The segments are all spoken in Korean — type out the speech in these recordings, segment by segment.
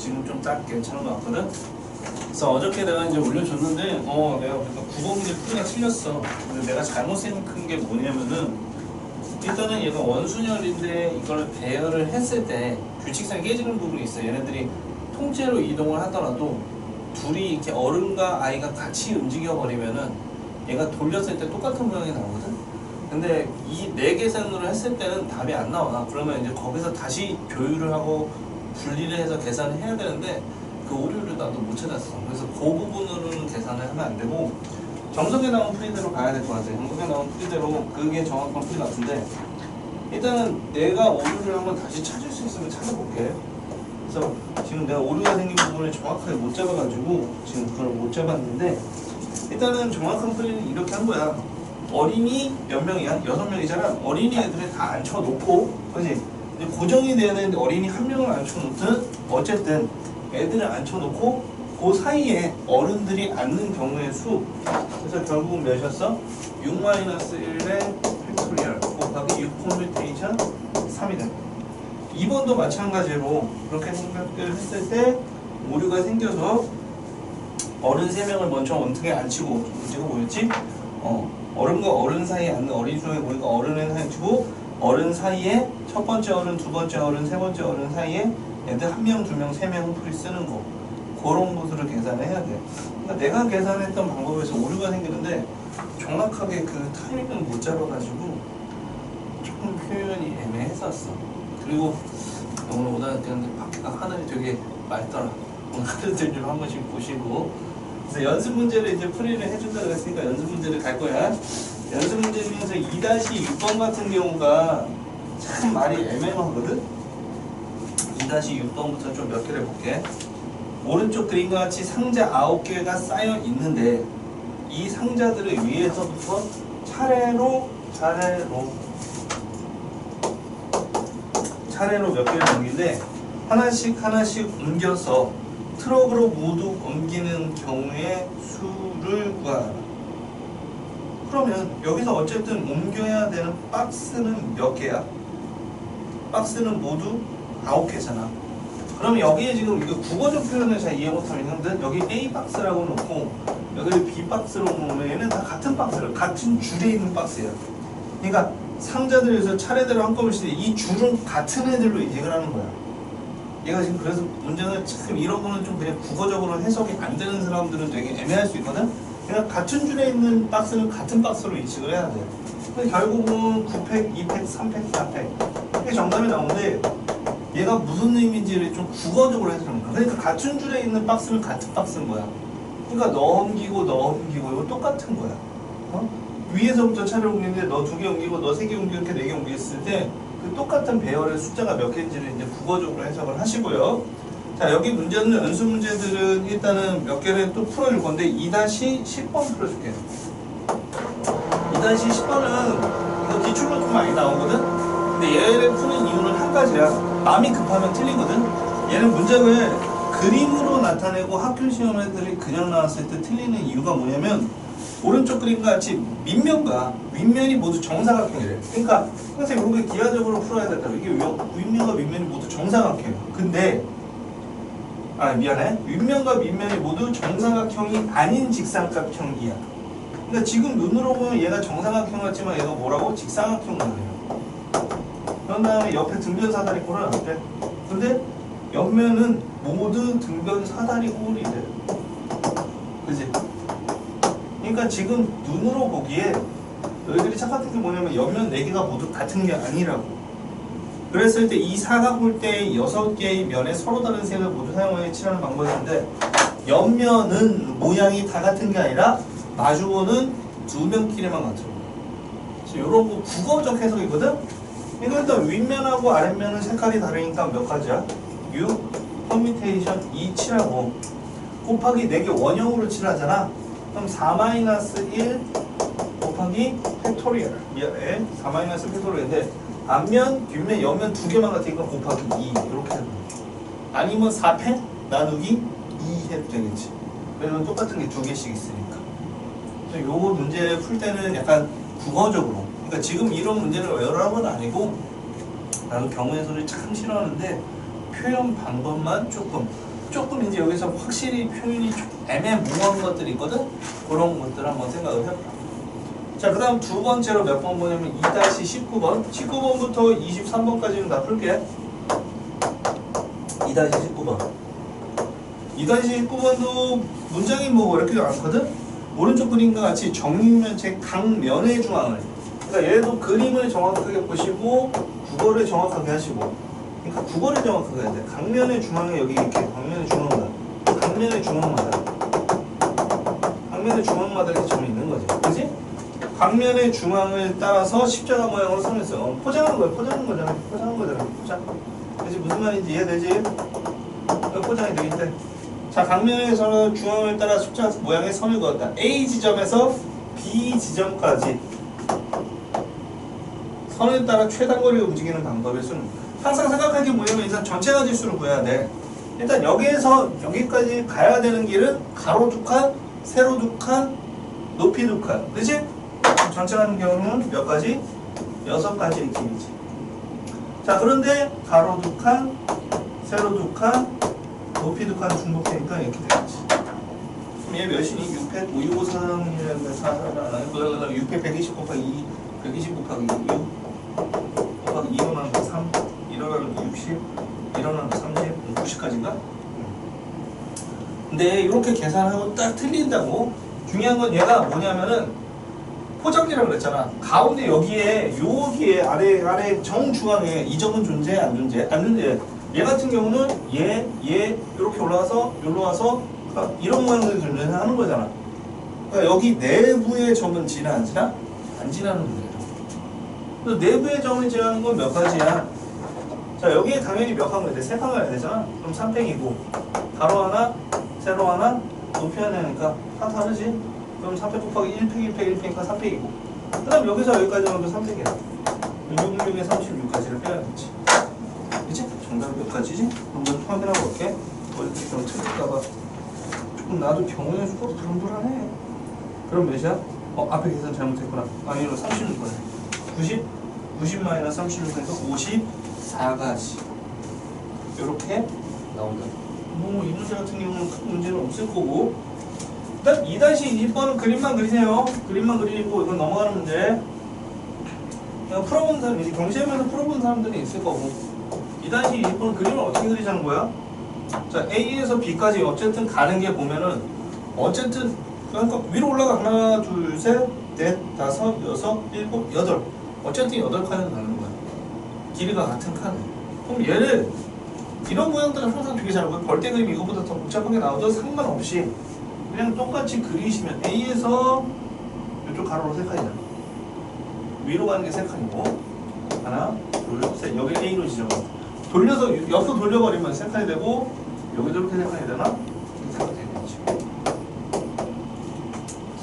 지금 좀 딱 괜찮은 것 같거든. 그래서 어저께 내가 이제 올려줬는데 내가 그러니까 국어 문제 풀기가 틀렸어. 근데 내가 잘못 생각한 게 뭐냐면은 일단은 얘가 원순열인데 이걸 배열을 했을 때 규칙성이 깨지는 부분이 있어. 얘네들이 통째로 이동을 하더라도 둘이 이렇게 어른과 아이가 같이 움직여 버리면은 얘가 돌렸을 때 똑같은 모양이 나오거든. 근데 이 네 계산으로 했을 때는 답이 안 나와. 그러면 이제 거기서 다시 조율을 하고 분리를 해서 계산을 해야 되는데 그 오류를 나도 못 찾았어. 그래서 그 부분으로는 계산을 하면 안 되고 정석에 나온 풀이대로 가야 될 것 같아. 정석에 나온 풀이대로 그게 정확한 풀이 같은데 일단은 내가 오류를 한번 다시 찾을 수 있으면 찾아볼게. 그래서 지금 내가 오류가 생긴 부분을 정확하게 못 잡아가지고 지금 그걸 못 잡았는데 일단은 정확한 풀이는 이렇게 한 거야. 어린이 몇 명이야? 6명이잖아. 어린이 애들을 다 앉혀놓고 그지? 고정이 돼야 되는데 어린이 한 명을 앉혀놓든 어쨌든 애들을 앉혀놓고 그 사이에 어른들이 앉는 경우의 수. 그래서 결국은 몇이었어? 6-1의 팩토리얼 곱하기 6 컴퓨테이션 3이다. 2번도 마찬가지로 그렇게 생각을 했을 때 오류가 생겨서 어른 3명을 먼저 원통에 앉히고 문제가 뭐였지? 어른과 어른 사이에 앉는 어린 수에 보니까 어른을 앉히고 어른 사이에 첫 번째 어른, 두 번째 어른, 세 번째 어른 사이에 애들 1명, 2명, 3명 풀이 쓰는 거 그런 것으로 계산을 해야 돼. 그러니까 내가 계산했던 방법에서 오류가 생기는데 정확하게 그 타이밍을 못 잡아가지고 조금 표현이 애매했었어. 그리고 오늘 오다녔는데 밖에가 하늘이 되게 맑더라. 오늘 하늘들 좀 한 번씩 보시고. 그래서 연습 문제를 이제 풀이를 해준다고 했으니까 연습 문제를 갈 거야. 연습 문제 중에서 2-6번 같은 경우가 참 말이 애매하거든. 2-6번부터 좀 몇 개를 볼게. 오른쪽 그림과 같이 상자 9개가 쌓여 있는데 이 상자들을 위에서부터 차례로 몇 개를 넘기는데 하나씩 옮겨서 트럭으로 모두 옮기는 경우의 수를 구하라. 그러면 여기서 어쨌든 옮겨야 되는 박스는 몇 개야? 박스는 모두 9개잖아. 그럼 여기에 지금 이거 국어적 표현을 잘 이해 못하면 형들 여기 A 박스라고 놓고 여기를 B 박스로 놓으면 얘는 다 같은 박스를 같은 줄에 있는 박스야. 그러니까 상자들에서 차례대로 한꺼번에 이 줄은 같은 애들로 이해를 하는 거야. 얘가 지금 그래서 문제는 참 이런 거는 좀 그냥 국어적으로 해석이 안 되는 사람들은 되게 애매할 수 있거든. 그냥 같은 줄에 있는 박스는 같은 박스로 인식을 해야 돼. 근데 결국은 9팩, 2팩, 3팩, 4팩 이게 정답이 나오는데 얘가 무슨 의미인지를 좀 국어적으로 해석하는 거야. 그러니까 같은 줄에 있는 박스는 같은 박스인 거야. 그러니까 넘기고 이거 똑같은 거야. 위에서부터 차를 옮기는데 너 2개 옮기고 너 3개 옮기고 이렇게 4개 옮겼을 때 그 똑같은 배열의 숫자가 몇 개인지를 이제 국어적으로 해석을 하시고요. 자, 여기 문제는 연습 문제들은 일단은 몇 개를 또 풀어줄 건데 2-10번 풀어줄게요. 2-10번은 이거 기출로 좀 많이 나오거든. 근데 얘를 푸는 이유는 한 가지야. 마음이 급하면 틀리거든. 얘는 문장을 그림으로 나타내고 학교 시험 애들이 그냥 나왔을 때 틀리는 이유가 뭐냐면 오른쪽 그림과 같이 밑면과 윗면이 모두 정사각형이래. 그러니까 선생님 이렇게 기하적으로 풀어야 된다. 이게 윗면과 밑면이 모두 정사각형이에요. 근데 미안해. 윗면과 밑면이 모두 정사각형이 아닌 직삼각형이야. 그러니까 지금 눈으로 보면 얘가 정사각형 같지만 얘가 뭐라고? 직사각형이에요. 그런 다음에 옆에 등변 사다리 꼴을 놨대. 근데 옆면은 모두 등변 사다리 꼴이 돼. 그지? 그러니까 지금 눈으로 보기에 너희들이 착각한 게 뭐냐면 옆면 4개가 모두 같은 게 아니라고. 그랬을 때 이 사각볼대의 6개의 면에 서로 다른 색을 모두 사용하여 칠하는 방법인데 옆면은 모양이 다 같은 게 아니라 마주보는 2면끼리만 같은 거야. 그래서 이런 거 국어적 해석이거든? 그러니까 일단 윗면하고 아랫면은 색깔이 다르니까 몇 가지야? 6, 퍼뮤테이션 2 칠하고 곱하기 4개 원형으로 칠하잖아. 그럼 4-1 곱하기 팩토리얼. 미안해. 4- 팩토리얼인데 앞면, 뒷면, 옆면 2개만 같으니까 곱하기 2 이렇게 해도 돼. 아니면 4팩 나누기 2 해도 되겠지. 왜냐면 똑같은 게 2개씩 있으니까. 그래서 요 문제 풀 때는 약간 국어적으로. 그러니까 지금 이런 문제를 여러 번 아니고 나도 경우의 수를 참 싫어하는데 표현 방법만 조금 조금 이제 여기서 확실히 표현이 좀 애매모호한 것들이 있거든? 그런 것들 한번 생각을 해봐. 자, 그 다음 두 번째로 몇 번 보냐면 2-19번. 19번부터 23번까지는 다 풀게. 2-19번. 2-19번도 문장이 뭐 어렵지도 않거든? 오른쪽 그림과 같이 정육면체 각면의 중앙을. 그러니까 얘도 그림을 정확하게 보시고 국어를 정확하게 하시고. 그러니까 국어를 정확하게 해야 돼. 각면의 중앙에 여기 이렇게 각면의 중앙마다. 각면의 중앙마다. 각면의 중앙마다 이렇게 점이 있는 거지. 그지? 각면의 중앙을 따라서 십자가 모양으로 선을 써. 포장하는 거야. 포장하는 거잖아. 포장하는 거잖아. 포장. 그지? 무슨 말인지 이해되지? 포장이 되겠대. 자, 각면에서 중앙을 따라 십자가 모양의 선을 그었다. A 지점에서 B 지점까지 선을 따라 최단거리를 움직이는 방법의 수는. 항상 생각할 게 뭐냐면 일단 전체 가지수를 구해야 돼. 일단 여기에서 여기까지 가야 되는 길은 가로 두 칸, 세로 두 칸, 높이 두 칸. 그치? 전체 같은 경우는 몇 가지? 6가지의 길이지. 자, 그런데 가로 두 칸, 세로 두 칸, 높이 두 칸 중복되니까 이렇게 되겠지. 그럼 얘 몇이니? 600, 5653이라는 600, 120 곱하기 2, 120 곱하기 6 곱하기 2로 나누면 3, 1로 나누면 60, 1로 나누면 30, 90까지인가? 근데 이렇게 계산하고 딱 틀린다고? 중요한 건 얘가 뭐냐면은 포장지라고 그랬잖아. 가운데 여기에 아래 정중앙에 이 점은 존재해? 안 존재해? 안 존재해. 얘 같은 경우는 얘 이렇게 올라와서 여기로 와서 이런 모양들이 존재하는 거잖아. 그러니까 여기 내부의 점은 지나 안 지나? 안 지나는 거예요. 그래서 내부의 점을 지나는 건 몇 가지야? 자, 여기에 당연히 몇 칸 가야 돼? 3칸 가야 되잖아. 그럼 3팽이고 가로 하나, 세로 하나, 높이 하나니까 다 다르지? 그럼 3팩 곱하기 1팩, 1팩, 1팩이니까 3팩이고 그 다음 여기서 여기까지 하면 3팩이야. 66에 36까지를 빼야겠지. 그치? 정답이 몇 가지지? 한번 확인하고 올게. 어디 좀 틀릴까봐 조금 나도 경우의 수가 불안불안해. 그럼 몇이야? 앞에 계산 잘못했구나. 아니로 36거네. 90 마이너스 36에서 54가지 이렇게 나온다. 뭐 이 문제 같은 경우는 큰 문제는 없을 거고. 일단 2-2번은 그림만 그리세요. 그림만 그리고 이건 넘어가는 문제. 그냥 풀어본 사람, 이제 경시하면서 풀어본 사람들이 있을 거고. 2-2번은 그림을 어떻게 그리자는 거야? 자, A에서 B까지 어쨌든 가는 게 보면은 어쨌든 그러니까 위로 올라가 하나, 둘, 셋, 넷, 다섯, 여섯, 일곱, 여덟. 어쨌든 8칸을 가는 거야. 길이가 같은 칸을. 그럼 얘를 이런 모양들은 항상 되게 잘 보여요. 벌떼 그림 이거보다 더 복잡하게 나와도 상관없이 그냥 똑같이 그리시면 A에서 이쪽 가로로 3칸이잖아. 위로 가는 게 3칸이고 하나, 둘, 셋. 여기 A로 지정해. 돌려서 옆으로 돌려버리면 3칸이 되고 여기도 이렇게 3칸이 되나? 이렇게 3칸이 되겠지.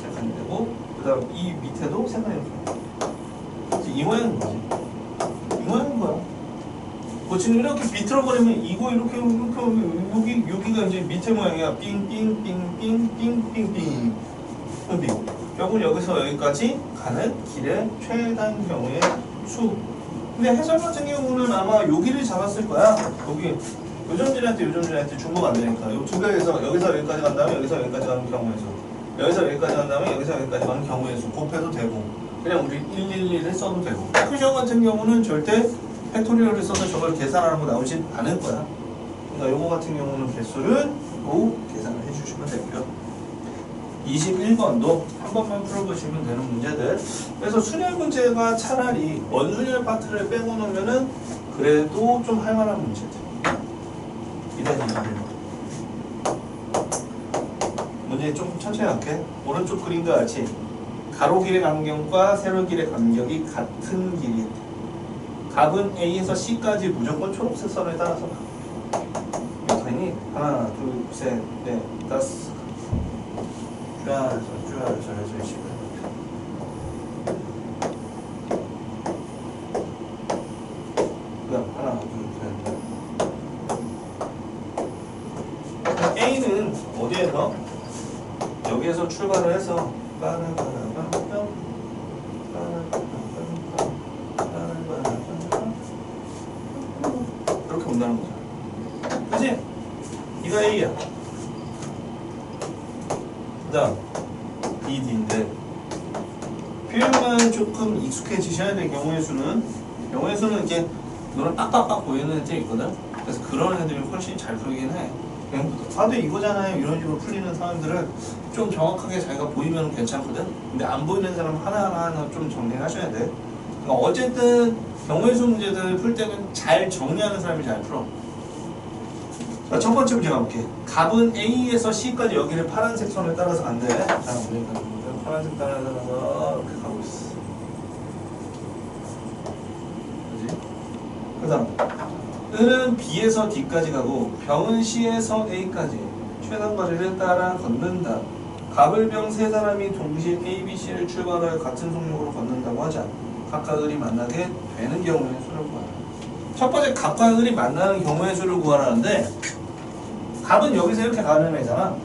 3칸이 되고 그 다음 이 밑에도 3칸이 되고 이 모양인 거지. 이 모양인 거야. 지금 이렇게 비틀어버리면 이거 이렇게 오면 여기가 이제 밑에 모양이야. 삥삥삥삥삥삥삥. 결국 여기서 여기까지 가는 길의 최단 경우의 수. 근데 해설 같은 경우는 아마 여기를 잡았을 거야. 여기 요점진한테 중복 안 되니까 이 두 개에서 여기서 여기까지 간 다음에 여기서 여기까지 가는 경우의 수. 여기서 여기까지 간 다음에 여기서 여기까지 가는 경우의 수. 곱해도 되고 그냥 우리 111을 써도 되고. 퓨전 같은 경우는 절대 팩토리얼을 써서 저걸 계산하는 거 나오진 않을 거야. 그러니까 요거 같은 경우는 개수를 계산을 해주시면 되고요. 21번도 한 번만 풀어보시면 되는 문제들. 그래서 순열 문제가 차라리 원순열 파트를 빼고 놓으면은 그래도 좀 할만한 문제들. 2-21번. 문제 좀 천천히 할게. 오른쪽 그림과 같이 가로 길의 간격과 세로 길의 간격이 같은 길이. 답은 A에서 C까지 무조건 초록색 선을 따라서 몇 칸이니? 하나, 둘, 셋, 넷, 다섯. 쫙 해서 C가. 그 다음 하나, 둘, 셋, 넷. A는 어디에서? 여기에서 출발을 해서 이렇게 온다는 거죠. 그치? B가 A야. 그 다음 B, D인데 표현만 조금 익숙해지셔야 돼. 경우의 수는 이렇게 너는 빡빡빡 보이는 애들이 있거든. 그래서 그런 애들이 훨씬 잘 풀리긴 해. 그냥 봐도 이거잖아요 이런 식으로 풀리는 사람들을 좀 정확하게 자기가 보이면 괜찮거든. 근데 안 보이는 사람 하나하나 좀 정리하셔야 돼. 그러니까 어쨌든 경우의 수 문제들 풀 때는 잘 정리하는 사람이 잘 풀어. 자, 첫 번째 문제 가볼게. 값은 A에서 C까지 여기를 파란색 선을 따라서 간대. 자, 우리가 파란색 따라서 이렇게 가고 있어. 그지? 그 다음 은은 B에서 D까지 가고 병은 C에서 A까지 최단거리를 따라 걷는다. 갑을 병 세 사람이 동시에 A, B, C를 출발하여 같은 속력으로 걷는다고 하자. 각각 을이 만나게 되는 경우의 수를 구하라. 첫 번째 갑과 을이 만나는 경우의 수를 구하라는데 갑은 여기서 이렇게 가는 애잖아.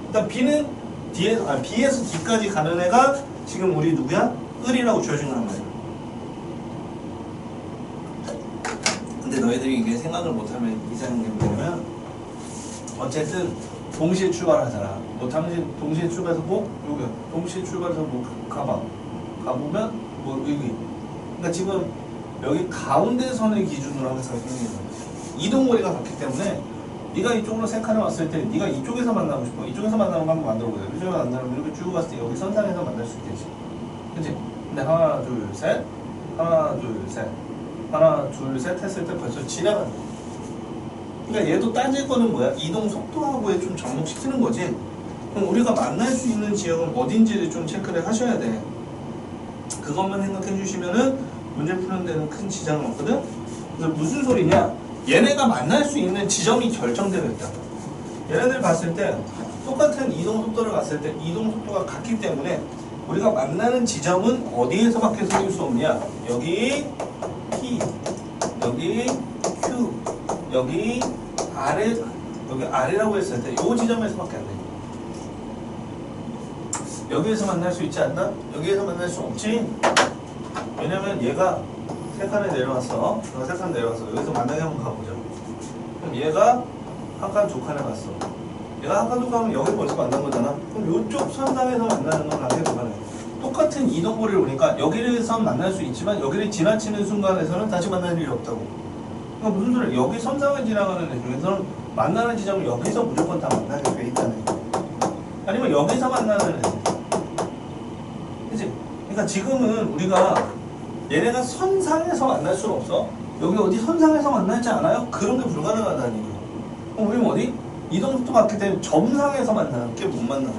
일단 B는 B에서 D까지 가는 애가 지금 우리 누구야? 을이라고 주어진 거란 말이야. 근데 너희들이 이게 생각을 못하면 이상한 게 뭐냐면 어쨌든 동시에 출발하잖아. 뭐 당신 동시에 출발해서 뭐 여기 동시에 출발해서 뭐 가보면 뭐 여기. 그러니까 지금 여기 가운데 선을 기준으로 하면서 이동거리가 같기 때문에 네가 이쪽으로 세 칸을 왔을 때 네가 이쪽에서 만나고 싶어. 이쪽에서 만나는 거 한번 만들어보자. 이쪽에서 만나면 이렇게 쭉 갔을 때 여기 선상에서 만날 수 있겠지. 그치? 근데 하나 둘 셋 하나 둘 셋 하나 둘 셋 했을 때 벌써 지나간다. 그러니까 얘도 따질 거는 뭐야? 이동 속도하고에 좀 접목시키는 거지. 그럼 우리가 만날 수 있는 지역은 어딘지를 좀 체크를 하셔야 돼. 그것만 생각해 주시면은 문제 푸는 데는 큰 지장은 없거든? 그래서 무슨 소리냐? 얘네가 만날 수 있는 지점이 결정되어 있다. 얘네들 봤을 때 똑같은 이동 속도를 봤을 때 이동 속도가 같기 때문에 우리가 만나는 지점은 어디에서밖에 생길 수 없냐? 여기 P, 여기 Q, 여기 R이라고 했을 때 이 지점에서밖에 안 돼. 여기에서 만날 수 있지 않나? 여기에서 만날 수 없지. 왜냐면 얘가 세 칸에 내려왔어. 세 칸 내려왔어. 여기서 만나게 한번 가보자. 그럼 얘가 한 칸, 두 칸에 갔어. 얘가 한 칸, 두 칸은 여기 벌써 만난 거잖아. 그럼 이쪽 선상에서 만나는 건 나중에 그만해. 똑같은 이동거리를 오니까 여기에서 만날 수 있지만 여기를 지나치는 순간에서는 다시 만날 일이 없다고. 그러니까 무슨 소리야? 여기 선상을 지나가는 애 중에서는 만나는 지점을 여기서 무조건 다 만나게 돼 있다는 거. 아니면 여기서 만나는 애. 그치? 그러니까 지금은 우리가 얘네가 선상에서 만날 수는 없어. 여기 어디 선상에서 만나지 않아요? 그런 게 불가능하다는 얘기야. 그럼 우리는 어디? 이동속도 같기 때문에 점상에서 만나는 게 못 만나.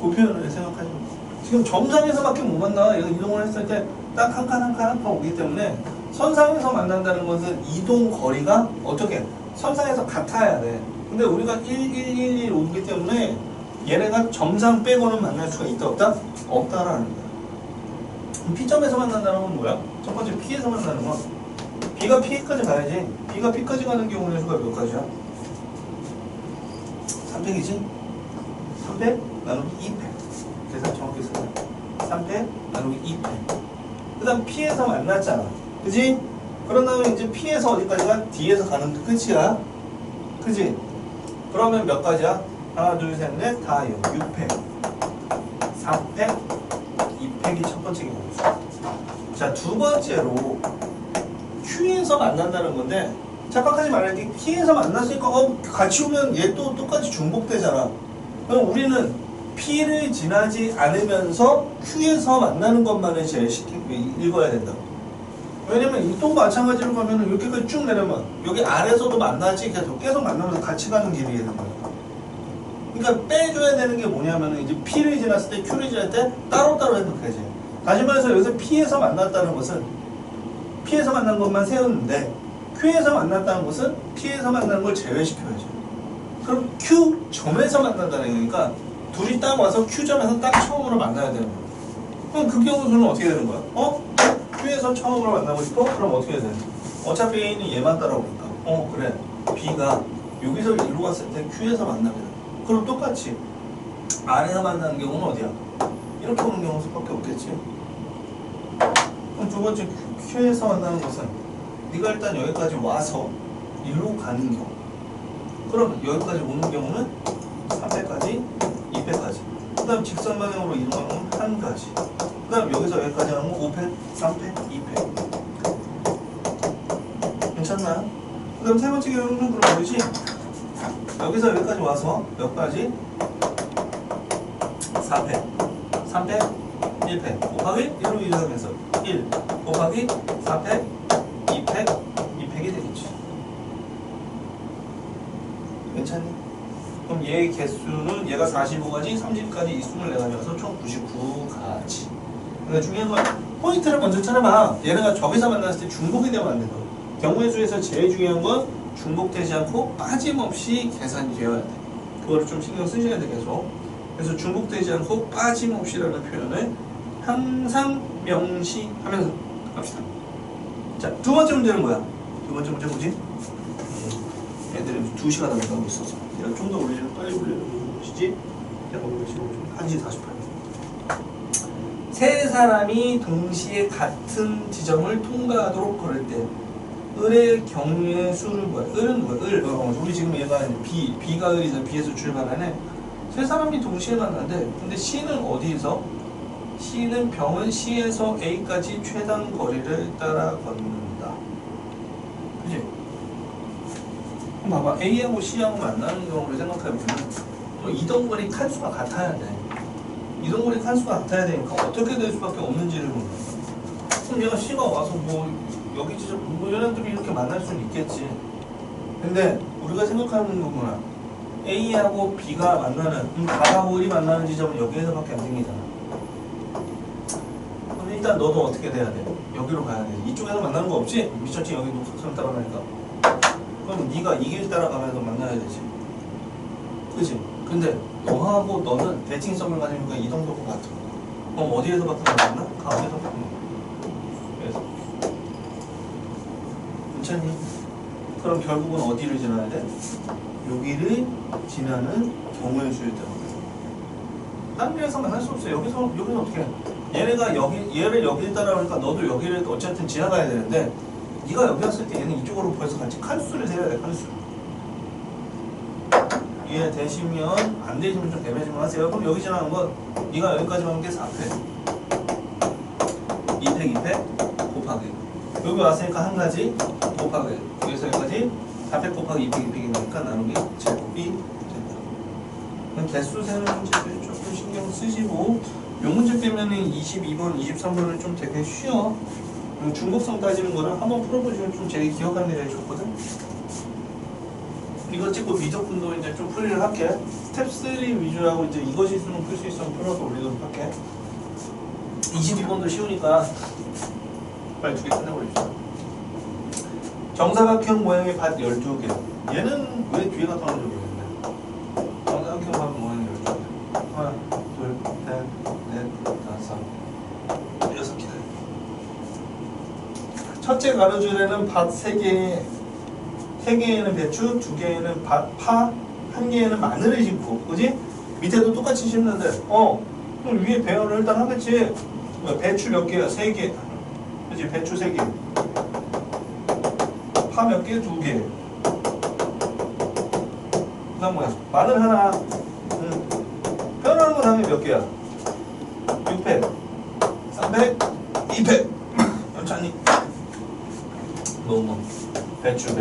그 표현을 생각하시면 돼. 지금 점상에서밖에 못 만나. 얘가 이동을 했을 때 딱 한 칸 한 칸 한 칸 오기 때문에 선상에서 만난다는 것은 이동 거리가 어떻게? 선상에서 같아야 돼. 근데 우리가 1111 오기 때문에 얘네가 점상 빼고는 만날 수가 있다 없다? 없다라는 거야. P점에서 만난다는 건 뭐야? 첫 번째 P에서 만나는 건 B가 P까지 가야지. B가 P까지 가는 경우의 수가 몇 가지야? 300이지? 300 나누기 2팩. 계산 정확히 쓰자. 300 나누기 2팩. 그 다음 P에서 만났잖아. 그지? 그런 다음에 이제 P에서 어디까지가? D에서 가는 게 끝이야. 그지? 그러면 몇 가지야? 하나, 둘, 셋, 넷, 다 6팩. 3팩, 2팩이 첫 번째 경우였어. 자, 두 번째로 Q에서 만난다는 건데 착각하지 말아야 P에서 만났으니까 같이 오면 얘 또 똑같이 중복되잖아. 그럼 우리는 P를 지나지 않으면서 Q에서 만나는 것만을 제일 읽어야 된다. 왜냐면 또 마찬가지로 가면은 이렇게까지 쭉 내려면 여기 아래에서도 만나지 계속 만나면서 같이 가는 길이 되는 거야. 그러니까 빼줘야 되는 게 뭐냐면은 이제 P를 지났을 때 Q를 지날 때 따로따로 해석해야지. 다시 말해서 여기서 P에서 만났다는 것은 P에서 만난 것만 세웠는데 Q에서 만났다는 것은 P에서 만나는 걸 제외시켜야지. 그럼 Q점에서 만난다는 얘기니까 둘이 딱 와서 Q점에서 딱 처음으로 만나야 되는 거야. 그럼 그 경우는 어떻게 되는 거야? Q에서 처음으로 만나고 싶어? 그럼 어떻게 해야 돼? 어차피 A는 얘만 따라오니까 그래 B가 여기서 이리로 갔을 때 Q에서 만나게 돼. 그럼 똑같이 R에서 만나는 경우는 어디야? 이렇게 오는 경우 수밖에 없겠지. 그럼 두 번째 Q에서 만나는 것은 네가 일단 여기까지 와서 이리로 가는 경우 그럼 여기까지 오는 경우는 3패까지, 2패까지. 그 다음 직선 방향으로 이동하는 건 한 가지. 그 다음 여기서 여기까지 하는 건 5패, 3패, 2패. 괜찮나? 그 다음 세 번째 경우는 그럼 뭐지? 여기서 여기까지 와서 몇 가지? 4패, 3패, 1패 곱하기 1로 이동하면서 1 곱하기 4패, 2패, 2팩이 되겠지. 괜찮니? 그럼 얘의 개수는 얘가 45가지, 30까지 24가지여서 총 99가지. 그러니까 중요한 건 포인트를 먼저 찾아봐. 얘네가 저기서 만났을 때 중복이 되면 안 된다. 경우의 수에서 제일 중요한 건 중복되지 않고 빠짐없이 계산이 되어야 돼. 그거를 좀 신경 쓰셔야 돼 계속. 그래서 중복되지 않고 빠짐없이라는 표현을 항상 명시하면서 갑시다. 자, 두 번째 문제는 뭐야? 두 번째 문제 뭐지? 애들이 2시간 넘게 하고 있어서 내가 좀 더 올리려면 빨리 올리려는 것이지. 내가 오늘 지금 1시 48분. 세 사람이 동시에 같은 지점을 통과하도록 걸을 때 을의 경우의 수를 뭐야? 을은 뭐야? 우리 지금 얘가 B가 을이잖아. B에서 출발하네. 세 사람이 동시에 만나는데 근데 C는 어디에서? C는 병은 C에서 A까지 최단 거리를 따라 걷는다. 그치? 그럼 봐봐. A하고 C하고 만나는 경우를 생각해보면 또 이동거리 칸수가 같아야 돼. 이동거리 칸수가 같아야 되니까 어떻게 될 수밖에 없는지를 보는 거야. 그럼 얘가 C가 와서 뭐 여기 진짜 뭐 얘네들이 이렇게 만날 수는 있겠지. 근데 우리가 생각하는 거구나. A하고 B가 만나는, B하고 을이 만나는 지점은 여기에서밖에 안 생기잖아. 그럼 일단 너도 어떻게 돼야 돼? 여기로 가야 돼. 이쪽에서 만나는 거 없지? 미쳤지? 여기 녹색선 따라가니까. 그럼 네가 이 길 따라가면서 만나야 되지. 그치? 근데 너하고 너는 대칭성을 가지니까 이동도가 같아. 그럼 어디에서밖에 만나? 가운데서밖에 만나. 그래서 괜찮니? 그럼 결국은 어디를 지나야 돼? 여기를 지나는 경우의 수일 때. 딴 데에서 만날 수 없어. 여기는 어떻게 해? 얘네가 얘를 여기를 따라오니까 너도 여기를 어쨌든 지나가야 되는데 네가 여기 왔을 때 얘는 이쪽으로 벌써 같이 칸수를 세야 돼. 칸수. 이해 되시면 안 되시면 좀 애매지만 하세요. 그럼 여기 지나간 건 네가 여기까지 가는 게 4패 2패 2패 곱하기 여기 왔으니까 한 가지 곱하기 여기서 여기까지 4패 곱하기 2패 2패이니까 나누기 제곱이 된다. 개수 세는 문제들 조금 신경 쓰시고 요 문제 빼면은 22번 23번은 좀 되게 쉬워. 중복성 따지는 거는 한번 풀어보시면 좀 제일 기억하는 게 제일 좋거든. 이거 찍고 미적분도 이제 좀 풀이를 할게. 스텝 3 위주하고 이제 이것이 수능 풀 수 있으면 풀어서 올리도록 할게. 22번도 쉬우니까 빨리 2개 끝내버립시다. 정사각형 모양의 밭 12개. 얘는 왜 뒤에 갔다 오는지 모르겠네. 정사각형 밭 모양의 12개. 하나, 둘, 셋, 넷, 다섯, 6개. 첫째 가로줄에는 밭 3개, 3개에는 배추, 2개에는 파, 1개에는 마늘을 심고, 그지? 밑에도 똑같이 심는데, 그럼 위에 배열을 일단 하겠지. 배추 몇 개야? 3개. 그지? 배추 3개. 파 몇 개? 2개. 그 다음 뭐야? 마늘 하나. 배열하는 거 다음에 몇 개야? 6팩, 3팩, 2팩. 괜찮니? 너무 배추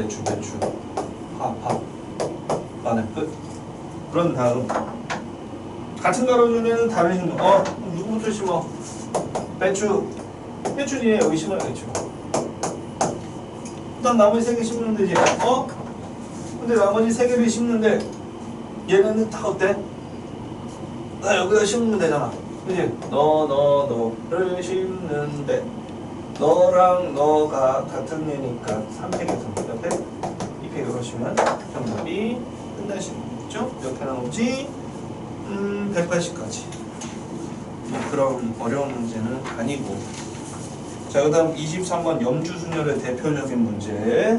파 마늘 끝. 그런 다음 같은 가로줄에는 다른 식물 누구부터 심어? 배추 뒤에 여기 심어야겠죠. 일단 나머지 3개 심으면 되지. 근데 나머지 3개를 심는데 얘네는 다 어때? 나 여기다 심으면 되잖아. 그치? 너를 심는데 너랑 너가 같은 애니까 3팩에서 옆에 2팩으로 하시면 정답이 끝나시는 거죠? 몇 개 나오지? 180까지. 그런 어려운 문제는 아니고. 자, 그 다음 23번 염주순열의 대표적인 문제.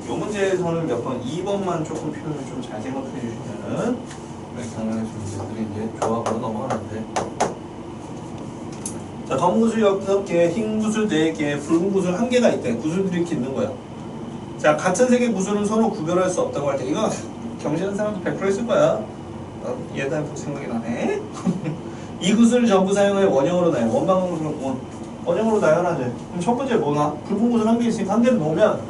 이 문제에서는 몇 번 2번만 조금 표현을 좀 잘 생각해 주시면은 경우의 문제들이 이제 조합으로 넘어가는데. 자, 검은 구슬 6개, 흰 구슬 4개, 붉은 구슬 1개가 있대. 구슬들이 이렇게 있는 거야. 자, 같은 색의 구슬은 서로 구별할 수 없다고 할 때 이거 경시하는 사람도 100% 있을 거야. 얘다 생각이 나네. 이 구슬을 전부 사용해 원형으로 나요. 원방울 구슬은 원형으로 나열하지. 그럼 첫 번째 뭐나? 붉은 구슬 한 개 있으니까 한 개를 놓으면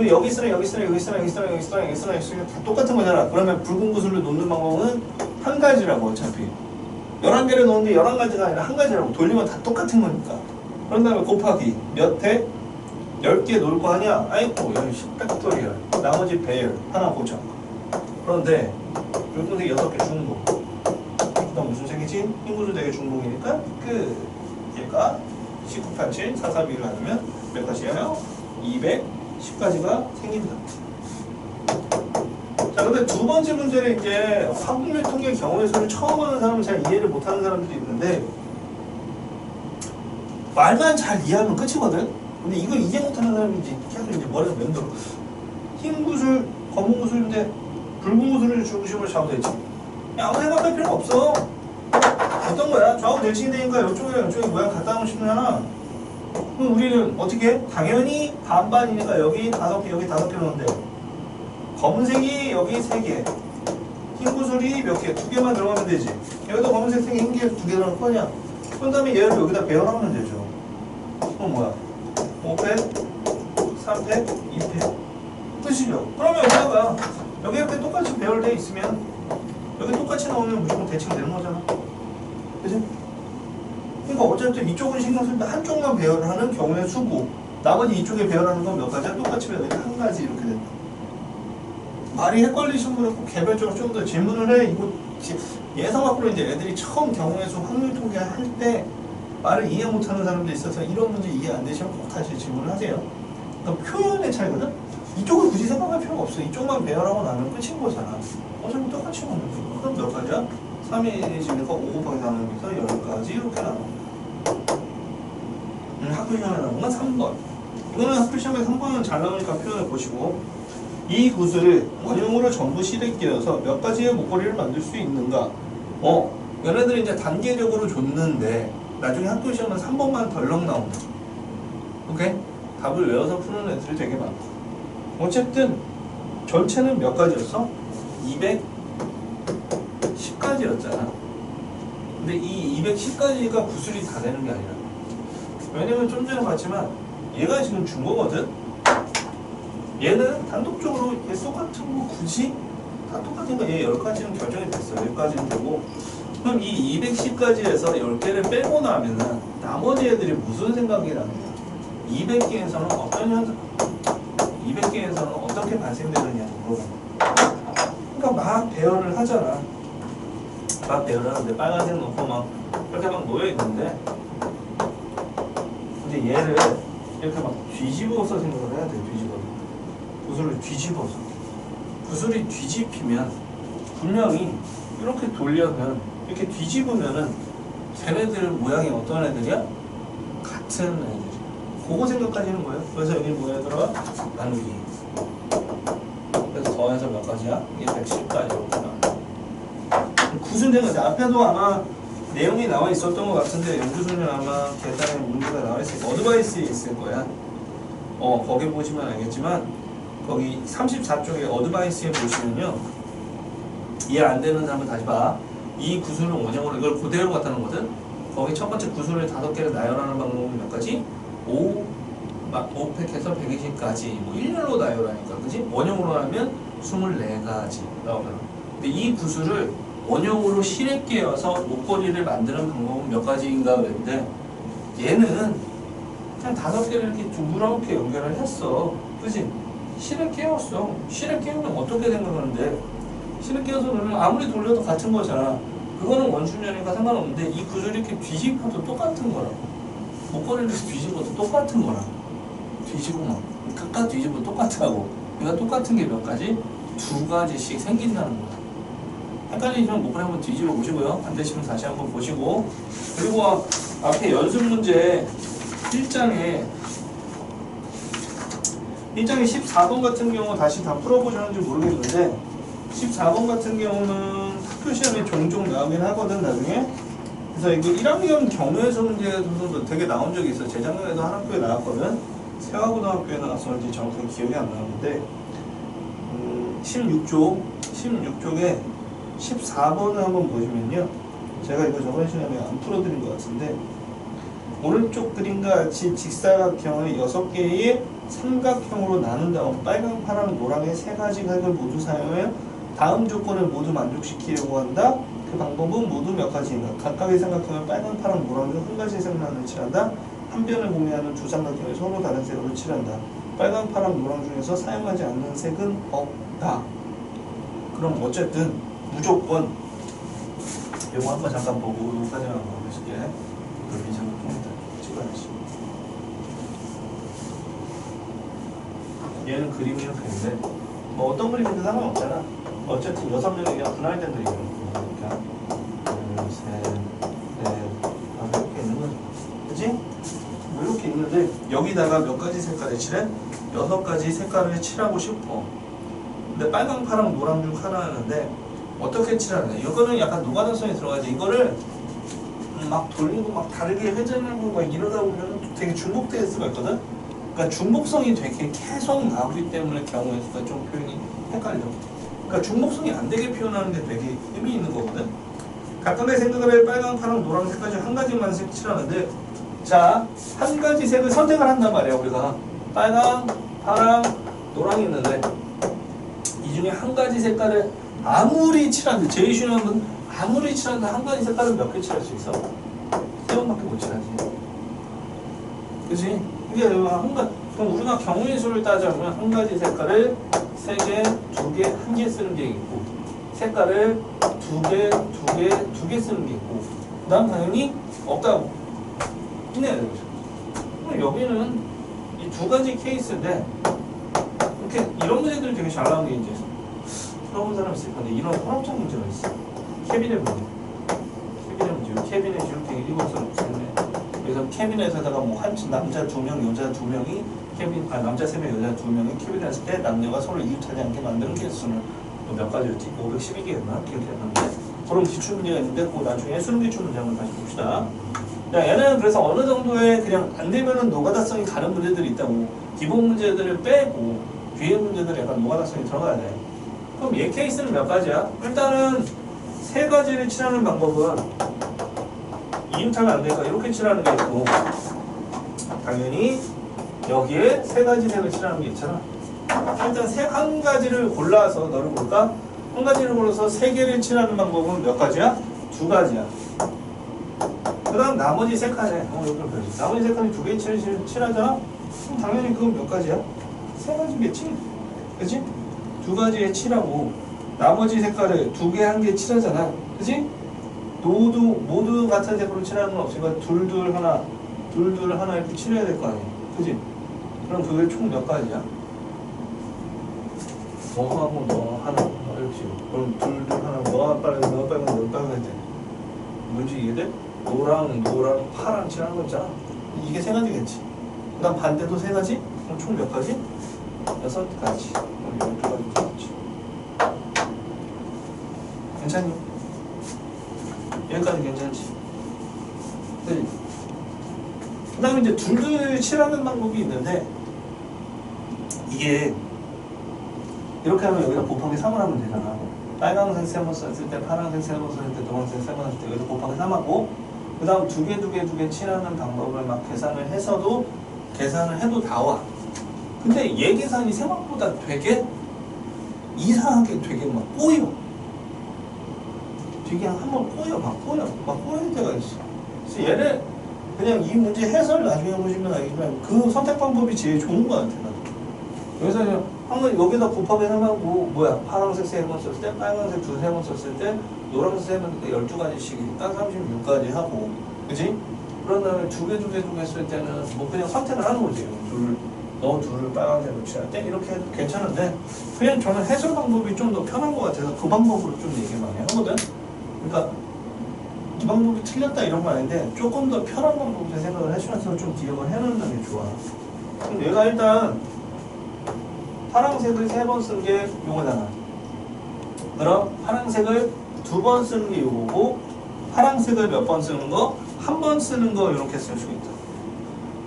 여기 있으나 여기 있으나 여기 있으나 여기 있으나 여기 있으나 여기 있으나 여기 있으나 다 똑같은 거잖아. 그러면 붉은 구슬을 놓는 방법은 한 가지라고 어차피. 11개를 놓는데 11가지가 아니라 한 가지라고. 돌리면 다 똑같은 거니까. 그런 다음에 곱하기 몇 회? 10개 놓을 거 아니야? 아이고 여기 10팩토리얼 나머지 배열 하나 고정. 그런데 붉은색 6개 중복. 그다음 무슨 색이지? 흰구슬 되게 중복이니까 얘가 19, 87, 4, 4, 2를 나누면 몇 가지예요? 210가지가 생긴다. 자, 근데 두 번째 문제는 이제 화분류 통계 경우의 수를 처음 하는 사람은 잘 이해를 못하는 사람들이 있는데 말만 잘 이해하면 끝이거든? 근데 이걸 이해 못하는 사람이 계속 이제 머리가 맴돌아. 흰 구슬, 검은 구슬인데 붉은 구슬을 중심으로 잡아도 되지. 아무 생각할 필요가 없어. 어떤 거야? 좌우 대칭이 되니까 이쪽이랑 이쪽이 모양 같다 하면 싶잖아. 그럼 우리는 어떻게 해? 당연히 반반이니까 여기 5개, 여기 5개 넣는데 검은색이 여기 3개, 흰 구슬이 몇 개? 2개만 들어가면 되지. 여기도 검은색 3개, 흰 개 2개 들어갈 거냐? 그런 다음에 얘를 여기다 배열하면 되죠. 그럼 뭐야? 5팩, 3팩, 2팩 끝이죠. 그러면 여기다가 여기 이렇게 똑같이 배열되어 있으면 여기 똑같이 나오면 무조건 대칭되는 거잖아. 그치? 그러니까 어쨌든 이쪽은 신경 쓸 때 한쪽만 배열을 하는 경우의 수고, 나머지 이쪽에 배열하는 건 몇 가지야? 똑같이 배열되니까 한 가지 이렇게 된다. 말이 헷갈리신 분은 꼭 개별적으로 좀 더 질문을 해. 이거 예상 밖으로 이제 애들이 처음 경우의 수 확률 통계할 때 말을 이해 못하는 사람도 있어서 이런 문제 이해 안 되시면 꼭 다시 질문을 하세요. 그러니까 표현의 차이거든? 이쪽을 굳이 생각할 필요가 없어. 이쪽만 배열하고 나면 끝인 거잖아. 어차피 똑같이 먹는 거. 그럼 몇 가지야? 3이니까 5 곱하기 나누면서 10가지 이렇게 나눠. 학교 시험에 나온 건 3번. 이거는 학교 시험에 3번은 잘 나오니까 표현을 보시고, 이 구슬을 원형으로 전부 실에 끼워서 몇 가지의 목걸이를 만들 수 있는가? 얘네들이 이제 단계적으로 줬는데 나중에 학교 시험은 3번만 덜렁 나온다. 오케이? 답을 외워서 푸는 애들이 되게 많고. 어쨌든 전체는 몇 가지였어? 210가지였잖아. 근데 이 210가지가 구슬이 다 되는 게 아니라, 왜냐면 좀 전에 봤지만 얘가 지금 준 거거든? 얘는 단독적으로 얘 똑같은 거 굳이 다 똑같으니까 얘 10가지는 결정이 됐어. 10가지는 되고, 그럼 이 210가지에서 10개를 빼고 나면은 나머지 애들이 무슨 생각이 나는 거야? 200개에서는 어떤 현상, 200개에서는 어떻게 발생되느냐고 물어봐. 그러니까 막 배열을 하잖아. 막 배열을 하는데 빨간색 넣고 막 이렇게 막 놓여있는데, 근데 얘를 이렇게 막 뒤집어서 생각을 해야 돼. 구슬을 뒤집어서. 구슬이 뒤집히면 분명히 이렇게 돌려면, 이렇게 뒤집으면은 쟤네들 모양이 어떤 애들이야? 같은 애들이야. 그거 생각하시는 거예요. 그래서 여기 뭐야 들어가? 나누기. 그래서 더해서 몇 가지야? 이게 110까지 이렇게 나와. 구슬된 거지. 앞에도 아마 내용이 나와 있었던 것 같은데, 연구소는 아마 계산에 문제가 나와 있을 거야. 어드바이스에 있을 거야. 거기 보시면 알겠지만, 거기 34쪽에 어드바이스에 보시면요, 이해 안 되는 사람은 다시 봐. 이 구슬을 원형으로 이걸 그대로 갖다 놓은 거든. 거기 첫 번째 구슬을 5개를 나열하는 방법은 몇 가지? 5팩해서 120까지 뭐 일렬로 나열하니까, 그지? 원형으로 하면 24가지 나오잖아. 근데 이 구슬을 원형으로 실에 끼워서 목걸이를 만드는 방법은 몇 가지인가 그랬는데, 얘는 그냥 5개를 이렇게 둥그렇게 연결을 했어. 그지? 실에 끼웠어. 실에 끼우면 어떻게 생각하는데, 실에 끼워서 그러면 아무리 돌려도 같은 거잖아. 그거는 원순열이니까 상관없는데, 이 구슬을 이렇게 뒤집어도 똑같은 거라고. 목걸이를 뒤집어도 똑같은 거라고. 뒤집어 막 끝까지 뒤집어도 똑같다고. 그러니까 똑같은 게 몇 가지? 2가지씩 생긴다는 거야. 헷갈리시면 목걸이 한번 뒤집어 보시고요. 안 되시면 다시 한번 보시고. 그리고 앞에 연습 문제 1장에 14번 같은 경우 다시 다 풀어보셨는지 모르겠는데, 14번 같은 경우는 학교 시험에 종종 나오긴 하거든, 나중에. 그래서 이거 1학년 경우에서 문제에서도 되게 나온 적이 있어. 재작년에도 한 학교에 나왔거든. 세화고등학교에 나왔었는지 정확하게 기억이 안 나는데, 16조 16쪽에 14번을 한번 보시면요. 제가 이거 저번 시간에 안 풀어드린 것 같은데 오른쪽 그림과 같이 직사각형을 6개의 삼각형으로 나눈 다음 빨강, 파랑, 노랑의 세 가지 색을 모두 사용해 다음 조건을 모두 만족시키려고 한다. 그 방법은 모두 몇 가지인가? 각각의 삼각형을 빨강, 파랑, 노랑 중 한 가지 색만을 칠한다. 한 변을 공유하는 두 삼각형을 서로 다른 색으로 칠한다. 빨강, 파랑, 노랑 중에서 사용하지 않는 색은 없다. 그럼 어쨌든 무조건 이거 한번 잠깐 보고 여기까지만 한번 해줄게. 이걸 미장을 찍어야지. 얘는 그림이 이렇게 있는데 뭐 어떤 그림이든 상관없잖아. 어쨌든 6명이 그냥 분할된 그림이야. 이렇게 둘, 셋, 넷, 이렇게 있는 거지. 그치? 뭐 이렇게 있는데 여기다가 몇 가지 색깔을 칠해? 6가지 색깔을 칠하고 싶어. 근데 빨강, 파랑, 노랑 중 하나였는데 어떻게 칠하냐? 이거는 약간 노가다성이 들어가지. 이거를 막 돌리고 막 다르게 회전하고 막 이러다 보면 되게 중복될 수가 있거든. 그러니까 중복성이 되게 계속 나오기 때문에 경우의 수가 좀 표현이 헷갈려. 그러니까 중복성이 안 되게 표현하는 게 되게 의미 있는 거거든. 각각의 생각을 해 빨강, 파랑, 노랑 색까지 한 가지만 색 칠하는데 자, 한 가지 색을 선택을 한단 말이야. 우리가 빨강, 파랑, 노랑이 있는데 이 중에 한 가지 색깔을 아무리 칠한데 제일 쉬운 건 아무리 칠한데 한 가지 색깔을 몇 개 칠할 수 있어? 3번밖에 못 칠하지. 그치? 이게 한 가지, 그럼 우리가 경우의 수를 따자면 한 가지 색깔을 3개, 2개, 1개 쓰는 게 있고 색깔을 2개, 2개, 2개 쓰는 게 있고 그 다음 당연히 없다고 끝내야 되죠. 그럼 여기는 이 2가지 케이스인데 이렇게 이런 문제들이 되게 잘 나오는 게 이제 풀어본 사람 있을 건데 이런 혼합적 문제가 있어. 캐비넷 문제. 캐비넷이 이렇게 일본처럼 없었네. 그래서 캐비넷에다가 뭐 한 남자 2명, 여자 2명이 남자 3명, 여자 2명이 캐비넷 했을 때 남녀가 서로 이웃하지 않게 만드는 케이스는 몇 가지였지? 512개였나? 기억이 안 나는데 그런 기출 문제가 있는데 그 나중에 수능 기출 문제 한번 다시 봅시다. 야, 얘는 그래서 어느 정도의 그냥 안 되면은 노가다성이 가는 문제들이 있다고 기본 문제들을 빼고 뒤에 문제들이 약간 노가다성이 들어가야 돼. 그럼 얘 케이스는 몇 가지야? 일단은 3가지를 칠하는 방법은 이웃하면 안 되니까 이렇게 칠하는 게 있고 당연히 여기에 3가지 색을 칠하는 게 있잖아. 일단 색 한 가지를 골라서 너를 볼까? 한 가지를 골라서 3개를 칠하는 방법은 몇 가지야? 2가지야. 그 다음 나머지 3칸에 여기를 보여줘. 나머지 3칸이 2개 칠하잖아? 그럼 당연히 그건 몇 가지야? 3가지겠지? 그치? 2가지에 칠하고 나머지 색깔을 2개, 1개 칠하잖아. 그치? 모두 같은 색으로 칠하는 건 없으니까 둘 하나 이렇게 칠해야 될 거 아니야. 그치? 그럼 그게 총 몇 가지야? 너하고 너 하나 이렇게. 그럼 둘 하나 너가 빨간 너 빨간 돼. 뭔지 이해돼? 노랑 파랑 칠하는 거 있잖아. 이게 3가지겠지. 그 다음 반대도 3가지? 그럼 총 몇 가지? 6가지. 그럼 12가지 되겠지. 괜찮니? 여기까지 괜찮지? 그 다음에 이제 둘 칠하는 방법이 있는데 이게 이렇게 하면 여기다 곱하기 3을 하면 되잖아. 빨강색 3번 썼을 때, 파란색 3번 썼을 때, 노란색 3번 썼을 때 여기다 곱하기 3하고 그 다음 2개 칠하는 방법을 막 계산을 해도 나와. 근데 얘 계산이 생각보다 되게 이상하게 되게 막 꼬여. 되게 한번 막 꼬일 때가 있어. 그래서 얘를 그냥 이 문제 해설 나중에 보시면 알겠지만 그 선택 방법이 제일 좋은 것 같아. 그래서 한번 여기다 곱하기 3하고 파란색 3번 썼을 때, 빨간색 3번 썼을 때, 노란색 3번 썼을 때 12가지씩이니까 36가지 하고, 그치? 그런 다음에 2개 쓸 때는 뭐 그냥 선택을 하는 거지. 둘을 빨간색으로 칠할 때 이렇게 해도 괜찮은데 그냥 저는 해설 방법이 좀 더 편한 것 같아서 그 방법으로 좀 얘기 많이 하거든. 그러니까 이 방법이 틀렸다 이런 거 아닌데 조금 더 편한 방법을 생각을 해주면서 좀 기억을 해놓는 게 좋아. 그럼 얘가 일단 파란색을 3번 쓴 게 요거잖아. 그럼 파란색을 2번 쓰는 게 요거고 파란색을 몇 번 쓰는 거? 1번 쓰는 거 이렇게 쓸 수 있다.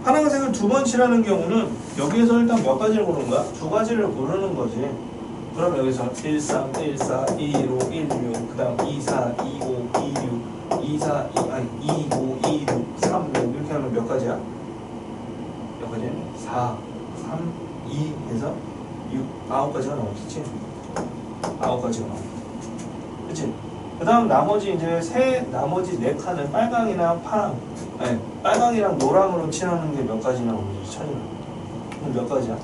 파란색을 2번 칠하는 경우는 여기에서 일단 몇 가지를 고르는 거야? 2가지를 고르는 거지. 그럼 여기서 1, 3, 1, 4, 2, 5, 1, 6, 그 다음 2, 4, 2, 5, 2, 6, 2, 4, 2, 5, 2, 6, 3, 6 이렇게 하면 몇 가지야? 몇 가지? 4, 3, 2 해서 6, 9가지가 나오겠지? 9가지가 나와. 그치? 그 다음 나머지 이제 나머지 4칸은 빨강이나 파랑, 아니, 빨강이랑 노랑으로 칠하는 게 몇 가지 나오는지 찾으라. 그럼 몇 가지야?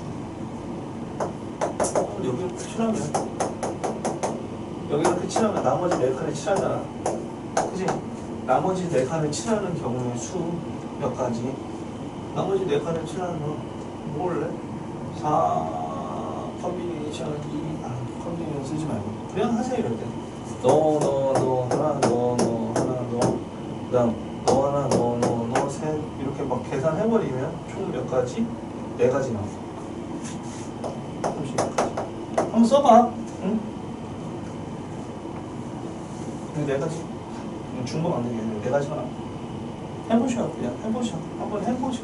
여기 칠하면 여기 이렇게 칠하면 나머지 4칸을 칠하잖아. 그치? 나머지 4칸을 칠하는 경우의 수 몇 가지? 나머지 4칸을 칠하는 거 뭘래? 4 컨비네이션 2 컨비네이션 쓰지 말고 그냥 하세요. 이럴 때 너 하나 너 하나 너 그다음 너 하나 너 셋 이렇게 막 계산해버리면 총 몇 가지? 4가지 나와. 30가지. 한번 써봐. 응? 4가지. 중복 안 되게 4가지가 나와. 해보셔. 그냥 해보셔. 한번 해보셔.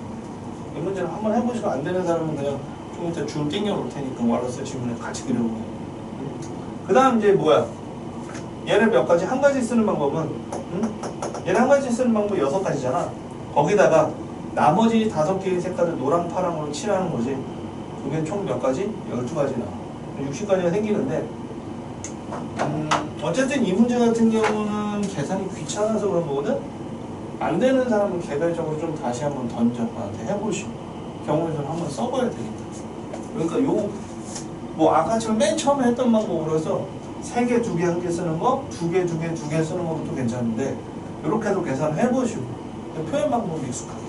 이 문제는 한번 해보시고 안 되는 사람은 그냥 좀 이따 줄 땡겨 놓을 테니까 알아서 지문에 같이 그려보고. 그 다음 이제 뭐야? 얘를 몇 가지? 한 가지 쓰는 방법은 응? 얘를 한 가지 쓰는 방법이 6가지잖아. 거기다가 나머지 5개의 색깔을 노랑 파랑으로 칠하는 거지. 그게 총 몇 가지? 12가지 나와. 60가지가 생기는데 어쨌든 이 문제 같은 경우는 계산이 귀찮아서 그런 거거든? 안 되는 사람은 개별적으로 좀 다시 한번 던져 나한테 해보시고 경우에서는 한번 써봐야 되겠다. 그러니까 뭐 아까처럼 맨 처음에 했던 방법으로 해서 3개, 2개, 1개 쓰는 거, 2개, 2개, 2개 쓰는 것도 괜찮은데 이렇게도 계산을 해보시고 표현 방법이 익숙하게